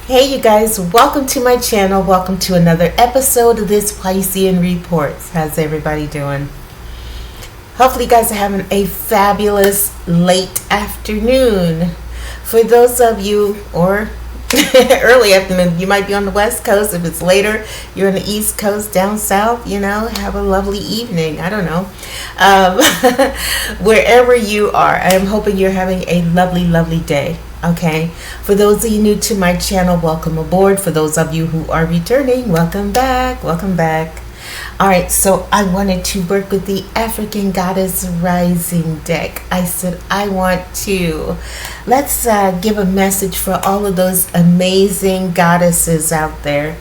Hey you guys, welcome to my channel. Welcome to another episode of this Piscean Reports. How's everybody doing? Hopefully you guys are having a fabulous late afternoon. For those of you, or early afternoon, you might be on the West Coast. If it's later, you're on the East Coast, down south, have a lovely evening. I don't know. Wherever you are, I am hoping you're having a lovely, lovely day. Okay, for those of you new to my channel, welcome aboard. For those of you who are returning, welcome back. All right, so I wanted to work with the African Goddess Rising deck. I said let's give a message for all of those amazing goddesses out there.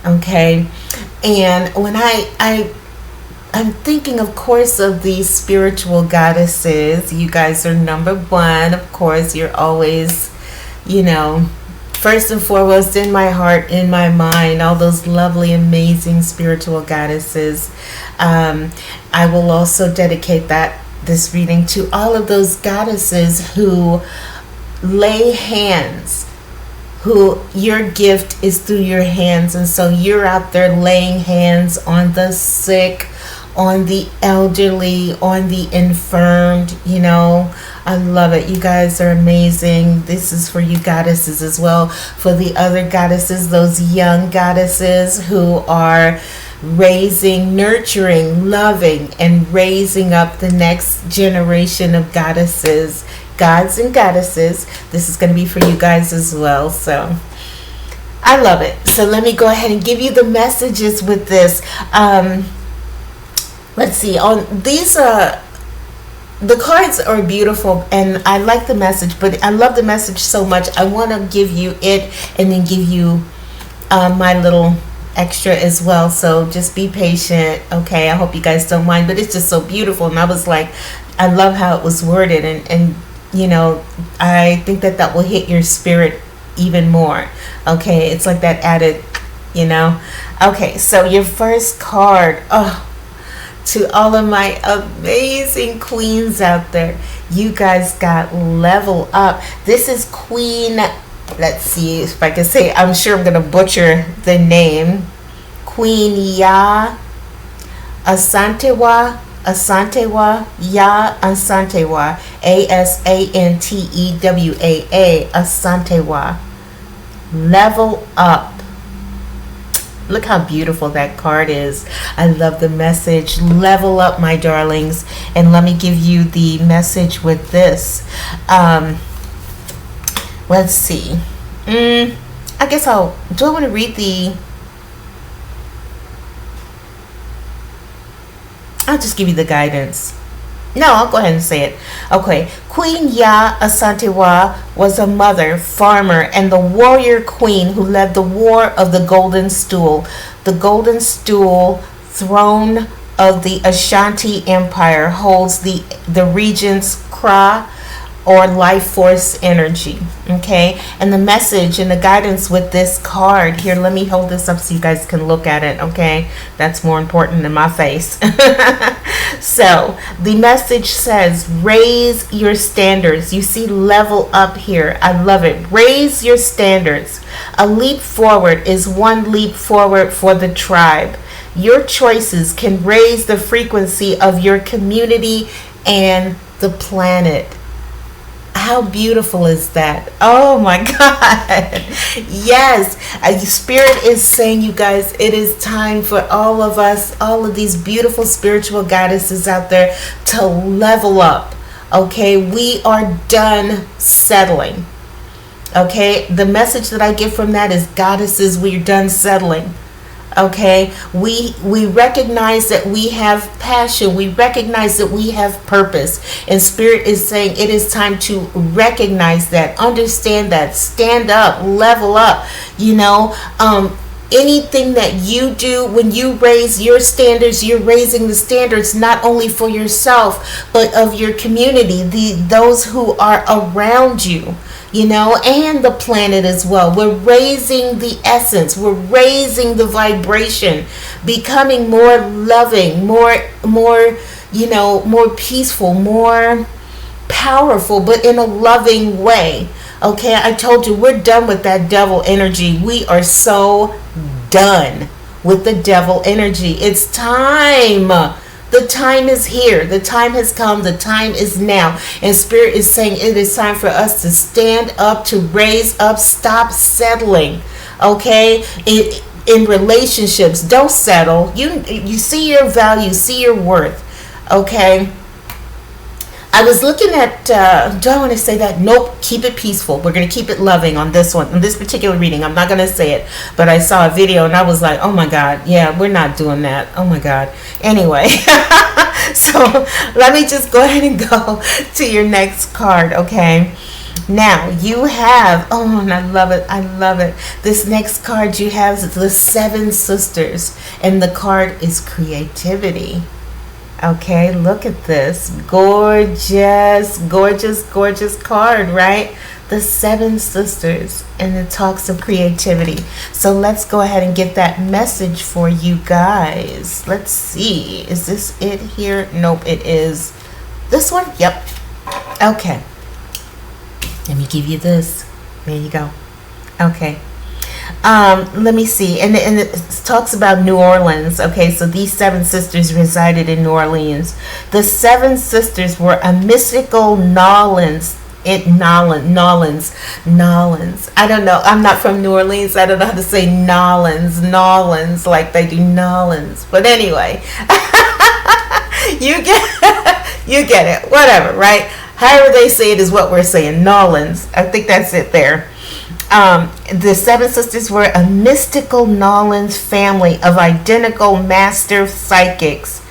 Okay, and when I'm thinking, of course, of these spiritual goddesses. You guys are number one. Of course, you're always, first and foremost in my heart, in my mind, all those lovely, amazing spiritual goddesses. I will also dedicate this reading to all of those goddesses who lay hands, who your gift is through your hands. And so you're out there laying hands on the sick, on the elderly, on the infirmed. I love it. You guys are amazing. This is for you goddesses as well. For the other goddesses, those young goddesses who are raising, nurturing, loving, and raising up the next generation of goddesses, gods and goddesses. This is going to be for you guys as well. So I love it. So let me go ahead and give you the messages with this. Let's see, on these the cards are beautiful and I like the message, but I love the message so much I want to give you it and then give you my little extra as well. So just be patient. Okay, I hope you guys don't mind, but it's just so beautiful. And I was like, I love how it was worded, and I think that will hit your spirit even more. Okay, it's like that added, Okay, so your first card, to all of my amazing queens out there, you guys got level up. This is Queen, let's see if I can say, I'm sure I'm going to butcher the name, Queen Ya Asantewa, Ya Asantewa, Asantewaa, Asantewa. Level up. Look how beautiful that card is. I love the message. Level up, my darlings. And let me give you the message with this. Let's see. I guess do I want to read I'll just give you the guidance. No, I'll go ahead and say it. Okay. Queen Ya Asantewa was a mother, farmer, and the warrior queen who led the war of the Golden Stool. The Golden Stool, throne of the Ashanti Empire, holds the region's Kra, or life force energy. Okay, and the message and the guidance with this card here, let me hold this up so you guys can look at it. Okay, that's more important than my face. So the message says, raise your standards. You see level up here. I love it. Raise your standards. A leap forward is one leap forward for the tribe. Your choices can raise the frequency of your community and the planet. How beautiful is that? Oh my God. Yes. Spirit is saying, you guys, it is time for all of us, all of these beautiful spiritual goddesses out there to level up. Okay. We are done settling. Okay. The message that I get from that is, goddesses, we're done settling. Okay, we recognize that we have passion. We recognize that we have purpose. And Spirit is saying it is time to recognize that, understand that, stand up, level up. Anything that you do, when you raise your standards, you're raising the standards not only for yourself, but of your community, those who are around you. And the planet as well. We're raising the essence. We're raising the vibration, becoming more loving, more peaceful, more powerful, but in a loving way. Okay, I told you we're done with that devil energy. We are so done with the devil energy. It's time. The time is here. The time has come. The time is now. And Spirit is saying it is time for us to stand up, to raise up, stop settling. Okay? In relationships, don't settle. You see your value, see your worth. Okay? I was looking at, do I want to say that? Nope, keep it peaceful. We're going to keep it loving on this one, on this particular reading. I'm not going to say it, but I saw a video and I was like, oh my God, yeah, we're not doing that. Oh my God. Anyway, so let me just go ahead and go to your next card, okay? Now, you have, oh, and I love it, I love it. This next card you have is the Seven Sisters, and the card is creativity. Okay, look at this. Gorgeous, gorgeous, gorgeous card, right? The Seven Sisters, and it talks of creativity. So let's go ahead and get that message for you guys. Let's see. Is this it here? Nope, it is this one. Yep. Okay. Let me give you this. There you go. Okay. Let me see, and it talks about New Orleans. Okay, so these seven sisters resided in New Orleans. The Seven Sisters were a mystical Nolans. Nolans. I don't know. I'm not from New Orleans. I don't know how to say Nolans like they do Nolans. But anyway, you get it. Whatever, right? However they say it is what we're saying. Nolans. I think that's it there. The Seven Sisters were a mystical Nolans family of identical master psychics,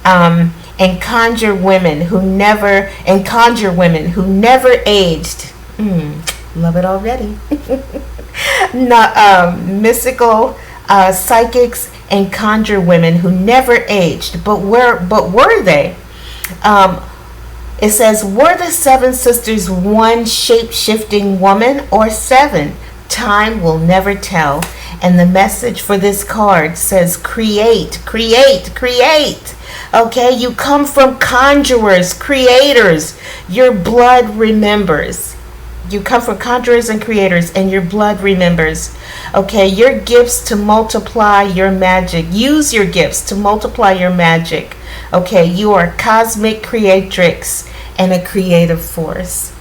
and conjure women who never aged. Love it already. Mystical psychics and conjure women who never aged. But were they? It says, were the Seven Sisters one shape-shifting woman or seven? Time will never tell. And the message for this card says, create, create, create. Okay, you come from conjurers, creators. Your blood remembers. You come from conjurers and creators, and your blood remembers. Okay, your gifts to multiply your magic. Use your gifts to multiply your magic. Okay, you are a cosmic creatrix and a creative force.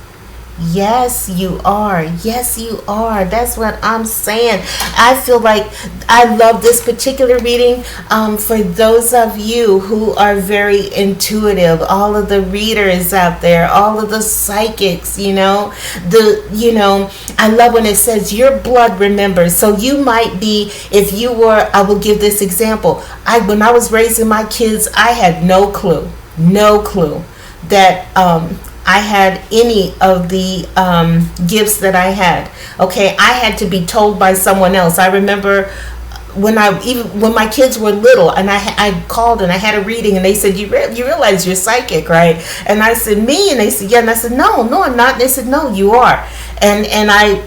Yes, you are. Yes, you are. That's what I'm saying. I feel like I love this particular reading for those of you who are very intuitive, all of the readers out there, all of the psychics, I love when it says your blood remembers. So you might be, if you were, I will give this example. When I was raising my kids, I had no clue that I had any of the gifts that I had. Okay, I had to be told by someone else. I remember when my kids were little, and I called and I had a reading, and they said, you realize you're psychic, right? And I said, me? And they said, yeah. And I said, no, I'm not. And they said, no, you are. And I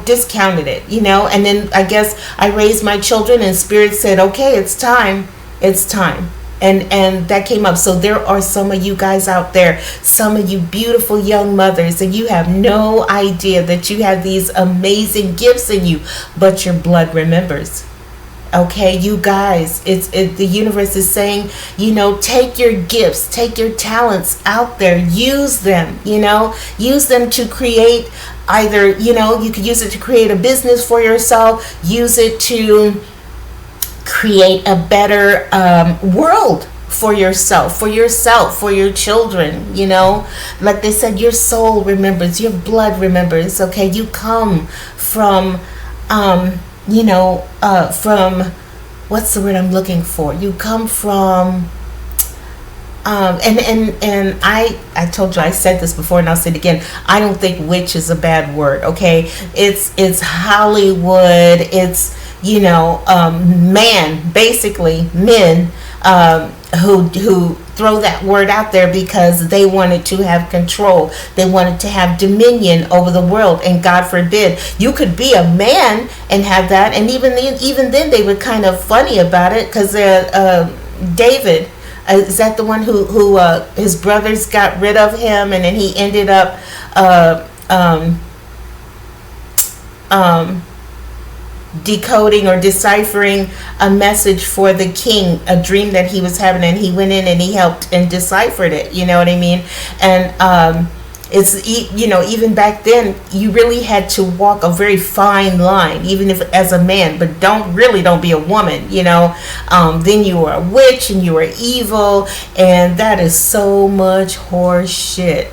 discounted it, and then I guess I raised my children, and Spirit said, okay, it's time. And that came up. So there are some of you guys out there, some of you beautiful young mothers, and you have no idea that you have these amazing gifts in you, but your blood remembers. Okay, you guys, the universe is saying, take your gifts, take your talents out there, use them, use them to create either, you could use it to create a business for yourself, use it to create a better world for yourself, for your children, like they said, your soul remembers, your blood remembers. Okay, you come from from, what's the word I'm looking for? You come from and I told you, I said this before and I'll say it again, I don't think witch is a bad word. Okay, it's Hollywood, it's men who throw that word out there because they wanted to have control, they wanted to have dominion over the world, and God forbid you could be a man and have that. And even then they were kind of funny about it, because David, is that the one who his brothers got rid of him, and then he ended up um, decoding or deciphering a message for the king, a dream that he was having, and he went in and he helped and deciphered it. You know what I mean? And it's, even back then you really had to walk a very fine line, even if as a man, but don't be a woman. Then you were a witch and you were evil, and that is so much horse shit.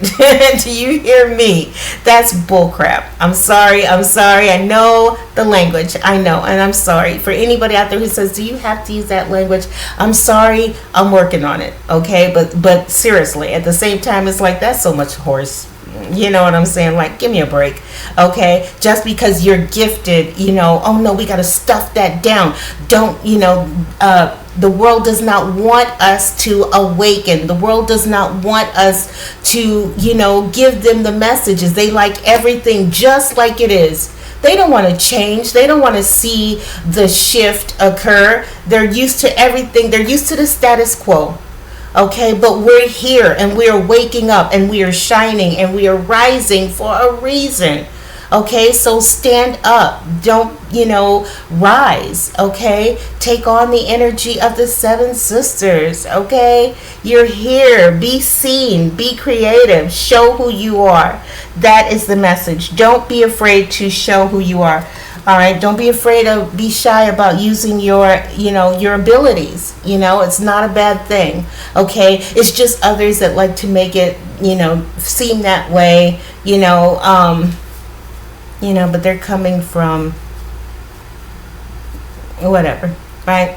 Do you hear me? That's bullcrap. I'm sorry. I know the language, I know, and I'm sorry for anybody out there who says, do you have to use that language? I'm sorry, I'm working on it. Okay, but seriously, at the same time, it's like, that's so much horse. You know what I'm saying? Like, give me a break. Okay, just because you're gifted, oh no, we got to stuff that down. Don't, the world does not want us to awaken. The world does not want us to, give them the messages. They like everything just like it is. They don't want to change. They don't want to see the shift occur. They're used to everything. They're used to the status quo. Okay, but we're here and we are waking up and we are shining and we are rising for a reason. Okay, so stand up. Don't, rise. Okay, take on the energy of the seven sisters. Okay, you're here. Be seen, be creative, show who you are. That is the message. Don't be afraid to show who you are. All right, don't be afraid to be shy about using your abilities. It's not a bad thing. Okay, it's just others that like to make it, seem that way. But they're coming from whatever, right?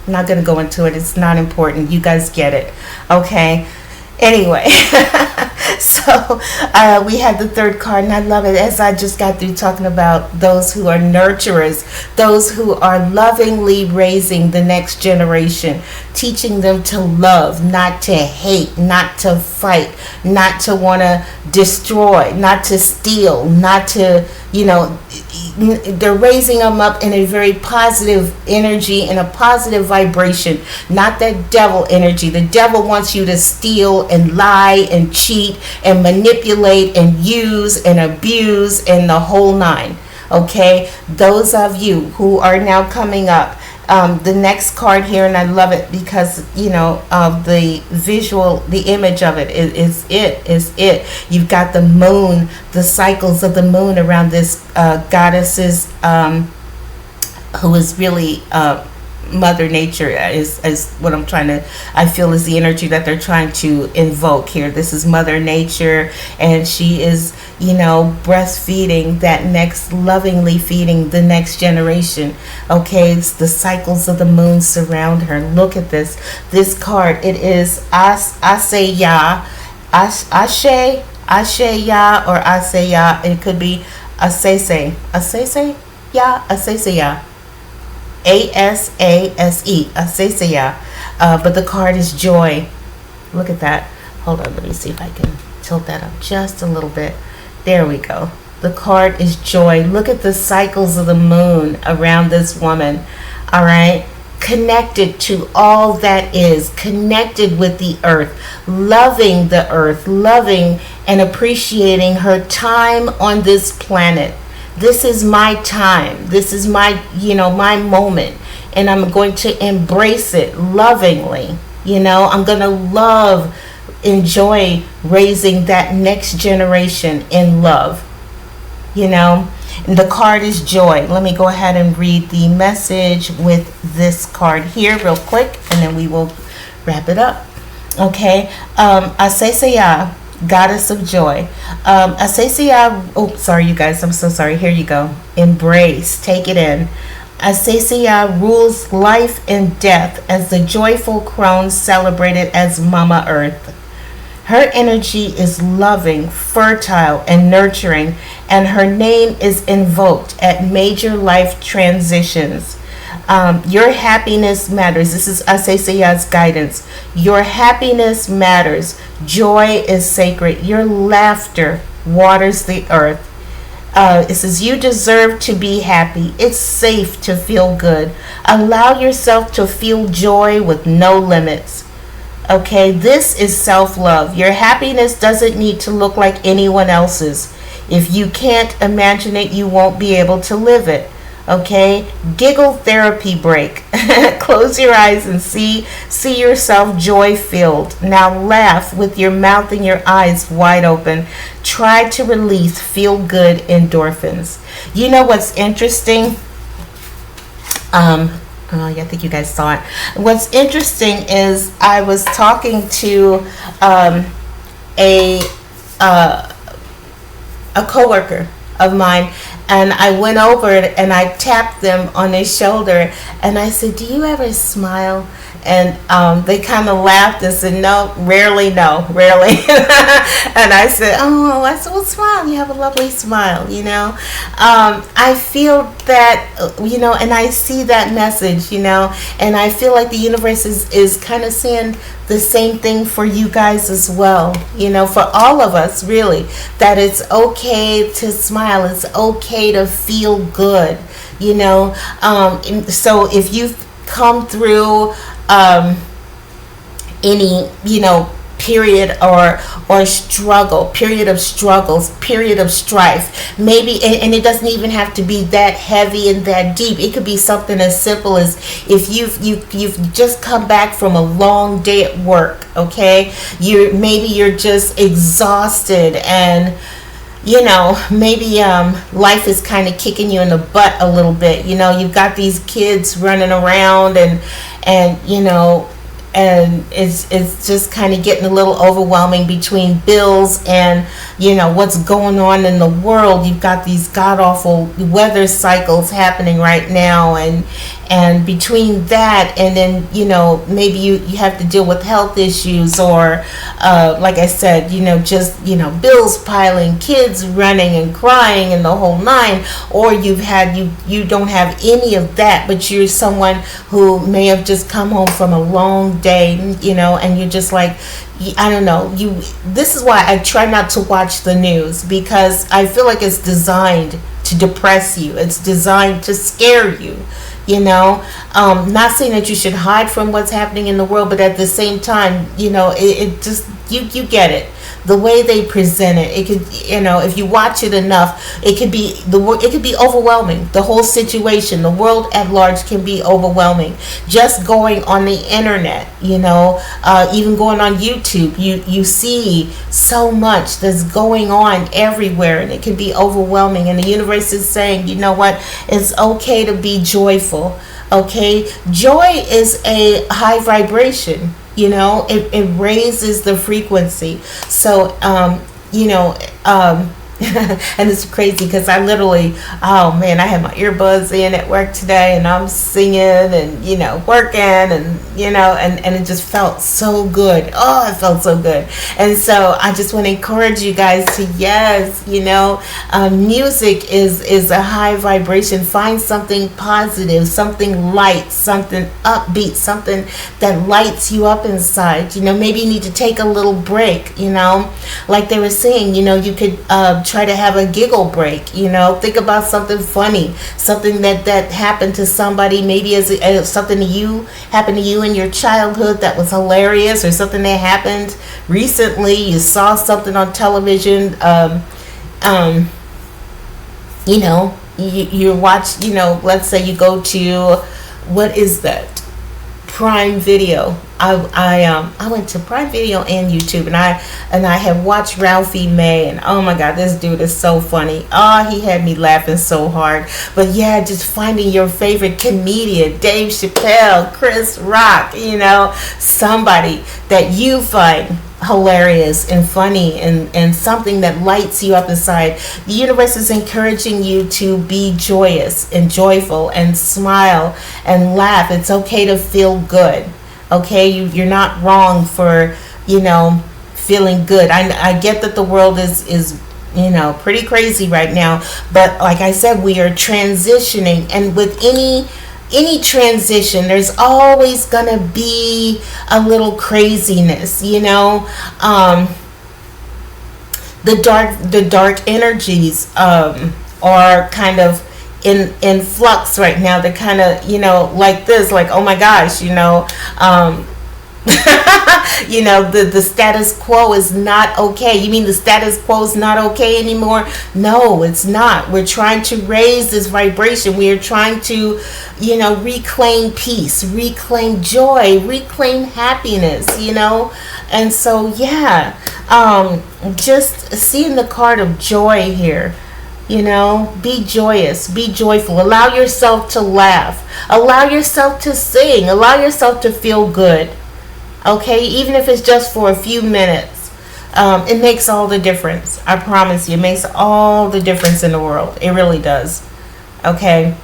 I'm not gonna go into it. It's not important. You guys get it, okay? Anyway, so we have the third card, and I love it, as I just got through talking about those who are nurturers, those who are lovingly raising the next generation, teaching them to love, not to hate, not to fight, not to want to destroy, not to steal, not to, they're raising them up in a very positive energy and a positive vibration, not that devil energy. The devil wants you to steal and lie and cheat and manipulate and use and abuse and the whole nine. Okay, those of you who are now coming up, the next card here, and I love it because of the visual, the image of it is it. You've got the moon, the cycles of the moon around this goddesses, who is really Mother Nature is what I feel is the energy that they're trying to invoke here. This is Mother Nature, and she is, breastfeeding that next, lovingly feeding the next generation. Okay, it's the cycles of the moon surround her. Look at this card. It is Ashe Ya, Ashe Ya, or Ashe Ya. It could be Asese Ya, Asese Ya. ASASE, Asesaya. But the card is joy. Look at that. Hold on, let me see if I can tilt that up just a little bit. There we go. The card is joy. Look at the cycles of the moon around this woman. All right. Connected to all that is, connected with the earth, loving the earth, loving and appreciating her time on this planet. This is my time. This is my, my moment. And I'm going to embrace it lovingly. I'm going to enjoy raising that next generation in love. And the card is joy. Let me go ahead and read the message with this card here real quick, and then we will wrap it up. Okay. Asesaya, Goddess of Joy. Asesaya, sorry you guys, I'm so sorry. Here you go. Embrace, take it in. Asesaya rules life and death as the joyful crone celebrated as Mama Earth. Her energy is loving, fertile, and nurturing, and her name is invoked at major life transitions. Your happiness matters. This is Aseseya's guidance. Your happiness matters. Joy is sacred. Your laughter waters the earth. It says you deserve to be happy. It's safe to feel good. Allow yourself to feel joy with no limits. Okay, this is self-love. Your happiness doesn't need to look like anyone else's. If you can't imagine it, you won't be able to live it. Okay, giggle therapy break. Close your eyes and see yourself joy filled. Now laugh with your mouth and your eyes wide open. Try to release feel good endorphins. You know what's interesting? I think you guys saw it. What's interesting is I was talking to a a coworker of mine, and I went over and I tapped them on their shoulder, and I said, "Do you ever smile?" And they kind of laughed and said, "No, rarely, no, rarely." And I said, "Oh," I said, "Well, smile. You have a lovely smile, you know." I feel that, and I see that message, and I feel like the universe is kind of saying the same thing for you guys as well, for all of us, really, that it's okay to smile. It's okay to feel good, so if you've come through any period or struggle, period of struggles, period of strife, maybe, and it doesn't even have to be that heavy and that deep. It could be something as simple as if you've just come back from a long day at work. Okay, you're just exhausted, and maybe life is kind of kicking you in the butt a little bit. You've got these kids running around, and and it's just kind of getting a little overwhelming between bills and what's going on in the world. You've got these god awful weather cycles happening right now, and between that and then maybe you have to deal with health issues, or like I said, just bills piling, kids running and crying and the whole nine, or you don't have any of that, but you're someone who may have just come home from a long day, and you're just like, I don't know, this is why I try not to watch the news, because I feel like it's designed to depress you. It's designed to scare you. Not saying that you should hide from what's happening in the world, but at the same time, it just, you get it. The way they present it, it could, if you watch it enough, it could be overwhelming. The whole situation, the world at large can be overwhelming. Just going on the internet, even going on YouTube, you see so much that's going on everywhere, and it can be overwhelming. And the universe is saying, you know what? It's okay to be joyful. Okay, joy is a high vibration. It raises the frequency. So, and it's crazy because I literally, oh man, I had my earbuds in at work today, and I'm singing and working, and and it just felt so good. Oh, it felt so good. And so I just want to encourage you guys to, yes, music is a high vibration. Find something positive, something light, something upbeat, something that lights you up inside. Maybe you need to take a little break. Like they were saying, you could try to have a giggle break. Think about something funny, something that happened to somebody, maybe as something happened to you in your childhood that was hilarious, or something that happened recently. You saw something on television, you watch, let's say you go to, what is that, Prime Video. I went to Prime Video and YouTube, and I have watched Ralphie May, and oh my God, this dude is so funny. Oh, he had me laughing so hard. But yeah, just finding your favorite comedian, Dave Chappelle, Chris Rock, somebody that you find hilarious and funny, and something that lights you up inside. The universe is encouraging you to be joyous and joyful and smile and laugh. It's okay to feel good. Okay, you're not wrong for feeling good. I get that the world is pretty crazy right now, but like I said, we are transitioning, and with any transition, there's always gonna be a little craziness. The dark energies are kind of in flux right now. They're kind of like this, like, oh my gosh, You know, the status quo is not okay. You mean the status quo is not okay anymore? No, it's not. We're trying to raise this vibration. We are trying to, you know, reclaim peace, reclaim joy, reclaim happiness, you know. And so, yeah, just seeing the card of joy here. You know, be joyous, be joyful. Allow yourself to laugh. Allow yourself to sing. Allow yourself to feel good. Okay, even if it's just for a few minutes, it makes all the difference. I promise you, it makes all the difference in the world. It really does. Okay.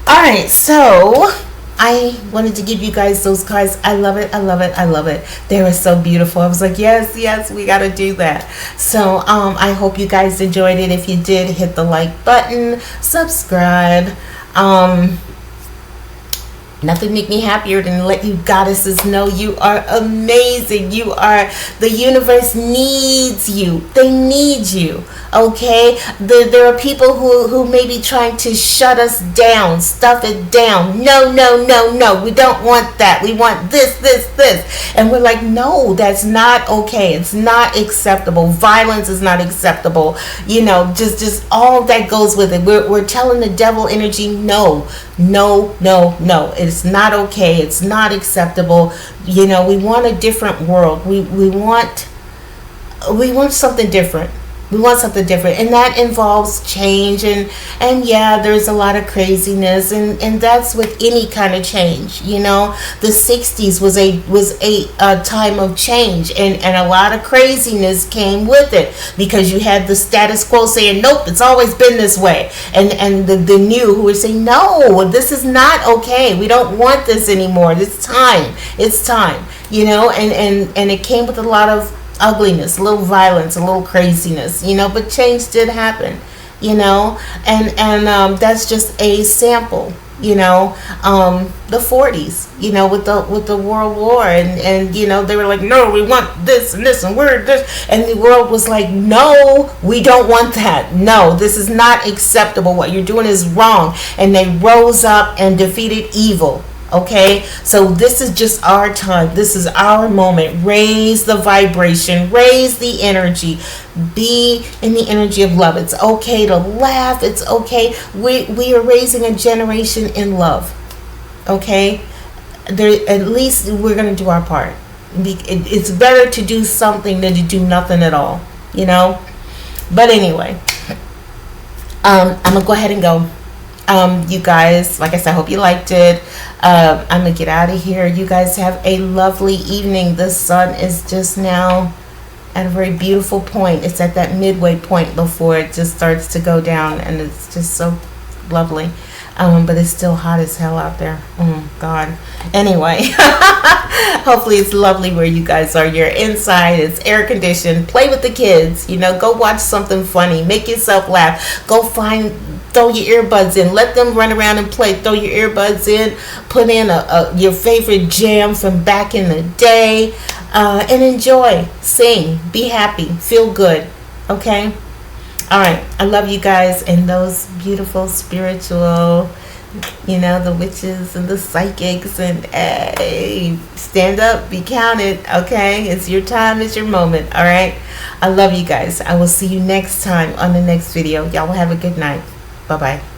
All right, so I wanted to give you guys those cards. I love it. I love it. I love it. They were so beautiful. I was like, yes, yes, we got to do that. So I hope you guys enjoyed it. If you did, hit the like button, subscribe. Nothing make me happier than let you goddesses know you are amazing. You are, the universe needs you. They need you. Okay? There are people who may be trying to shut us down, stuff it down. No, no, no, no. We don't want that. We want this, this, this. And we're like, no, that's not okay. It's not acceptable. Violence is not acceptable. You know, just all that goes with it. We're telling the devil energy, no, no, no, no. It's not okay. It's not acceptable. You know, we want a different world. We want something different. We want something different, and that involves change, and yeah, there's a lot of craziness, and that's with any kind of change. You know, the 60s was a time of change, and a lot of craziness came with it, because you had the status quo saying, nope, it's always been this way, and the new who would say, no, this is not okay, we don't want this anymore, it's time, you know, and it came with a lot of ugliness, a little violence, a little craziness, you know, but change did happen, you know, and that's just a sample, you know. The 40s, you know, with the World War, and you know, they were like, no, we want this and this and we're this, and the world was like, no, we don't want that, no, this is not acceptable, what you're doing is wrong, and they rose up and defeated evil. Okay, so this is just our time. This is our moment. Raise the vibration, raise the energy, be in the energy of love. It's okay to laugh. It's okay. We are raising a generation in love. Okay, at least we're gonna do our part. It's better to do something than to do nothing at all. You know. But anyway, I'm gonna go ahead and go. You guys, like I said, I hope you liked it. I'm gonna get out of here. You guys have a lovely evening. The sun is just now at a very beautiful point. It's at that midway point before it just starts to go down, and it's just so lovely. But it's still hot as hell out there. Oh God. Anyway, hopefully it's lovely where you guys are. You're inside. It's air conditioned. Play with the kids. You know, go watch something funny. Make yourself laugh. Go throw your earbuds in. Let them run around and play. Throw your earbuds in. Put in your favorite jam from back in the day, and enjoy. Sing. Be happy. Feel good. Okay. All right, I love you guys, and those beautiful spiritual, you know, the witches and the psychics, and hey, stand up, be counted, okay? It's your time, it's your moment, all right? I love you guys. I will see you next time on the next video. Y'all have a good night. Bye-bye.